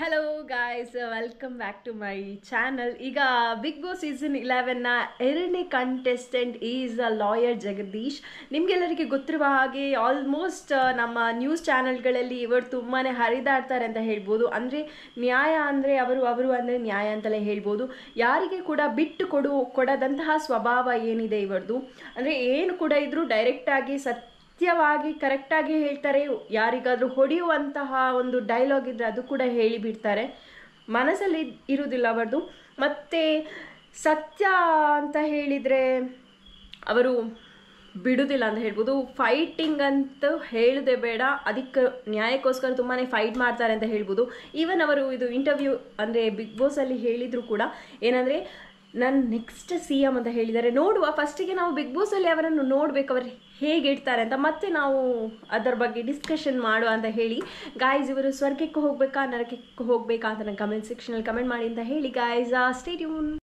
Hello guys, welcome back to my channel. ಈಗ Bigg Boss season 11ನ ಎರಡನೇ contestant is lawyer Jagadish. ನಿಮಗೆಲ್ಲರಿಗೆ ಗೊತ್ತಿರುವ ಹಾಗೆ ಆಲ್ಮೋಸ್ಟ್ ನಮ್ಮ ನ್ಯೂಸ್ ಚಾನಲ್ಗಳಲ್ಲಿ ಇವರು ತುಂಬಾ ಹರಿದಾಡ್ತಾರೆ ಅಂತ ಹೇಳ್ಬೋದು. ಅಂದರೆ ನ್ಯಾಯ ಅಂದರೆ ಅವರು ಅಂದರೆ ನ್ಯಾಯ ಅಂತಲೇ ಹೇಳ್ಬೋದು. ಯಾರಿಗೆ ಕೂಡ ಬಿಟ್ಟು ಕೊಡದಂತಹ ಸ್ವಭಾವ ಏನಿದೆ ಇವರದು. ಅಂದರೆ ಏನು ಕೂಡ ಇದ್ರೂ ಡೈರೆಕ್ಟಾಗಿ ಸತ್ಯವಾಗಿ ಕರೆಕ್ಟಾಗಿ ಹೇಳ್ತಾರೆ. ಯಾರಿಗಾದರೂ ಹೊಡೆಯುವಂತಹ ಒಂದು ಡೈಲಾಗ್ ಇದ್ದರೆ ಅದು ಕೂಡ ಹೇಳಿಬಿಡ್ತಾರೆ. ಮನಸ್ಸಲ್ಲಿ ಇರುವುದಿಲ್ಲ ಅವರದು. ಮತ್ತು ಸತ್ಯ ಅಂತ ಹೇಳಿದರೆ ಅವರು ಬಿಡುವುದಿಲ್ಲ ಅಂತ ಹೇಳ್ಬೋದು. ಫೈಟಿಂಗ್ ಅಂತ ಹೇಳದೆ ಬೇಡ, ಅದಕ್ಕೆ ನ್ಯಾಯಕ್ಕೋಸ್ಕರ ತುಂಬಾ ಫೈಟ್ ಮಾಡ್ತಾರೆ ಅಂತ ಹೇಳ್ಬೋದು. ಈವನ್ ಅವರು ಇದು ಇಂಟರ್ವ್ಯೂ ಅಂದರೆ ಬಿಗ್ ಬಾಸಲ್ಲಿ ಹೇಳಿದರು ಕೂಡ ಏನಂದರೆ ನಾನು ನೆಕ್ಸ್ಟ್ CM ಅಂತ ಹೇಳಿದ್ದಾರೆ. ನೋಡುವ, ಫಸ್ಟಿಗೆ ನಾವು ಬಿಗ್ ಬಾಸಲ್ಲಿ ಅವರನ್ನು ನೋಡಬೇಕು, ಅವರು ಹೇಗೆ ಇಡ್ತಾರೆ ಅಂತ, ಮತ್ತೆ ನಾವು ಅದರ ಬಗ್ಗೆ ಡಿಸ್ಕಷನ್ ಮಾಡುವ ಅಂತ ಹೇಳಿ. ಗಾಯ್ಸ್, ಇವರು ಸ್ವರ್ಗಕ್ಕೆ ಹೋಗಬೇಕಾ ನರಕಕ್ಕೆ ಹೋಗಬೇಕಾ ಅಂತ ನಾನು ಕಮೆಂಟ್ ಸೆಕ್ಷನಲ್ಲಿ ಕಮೆಂಟ್ ಮಾಡಿ ಅಂತ ಹೇಳಿ ಗಾಯ್ಸ್. Stay tune.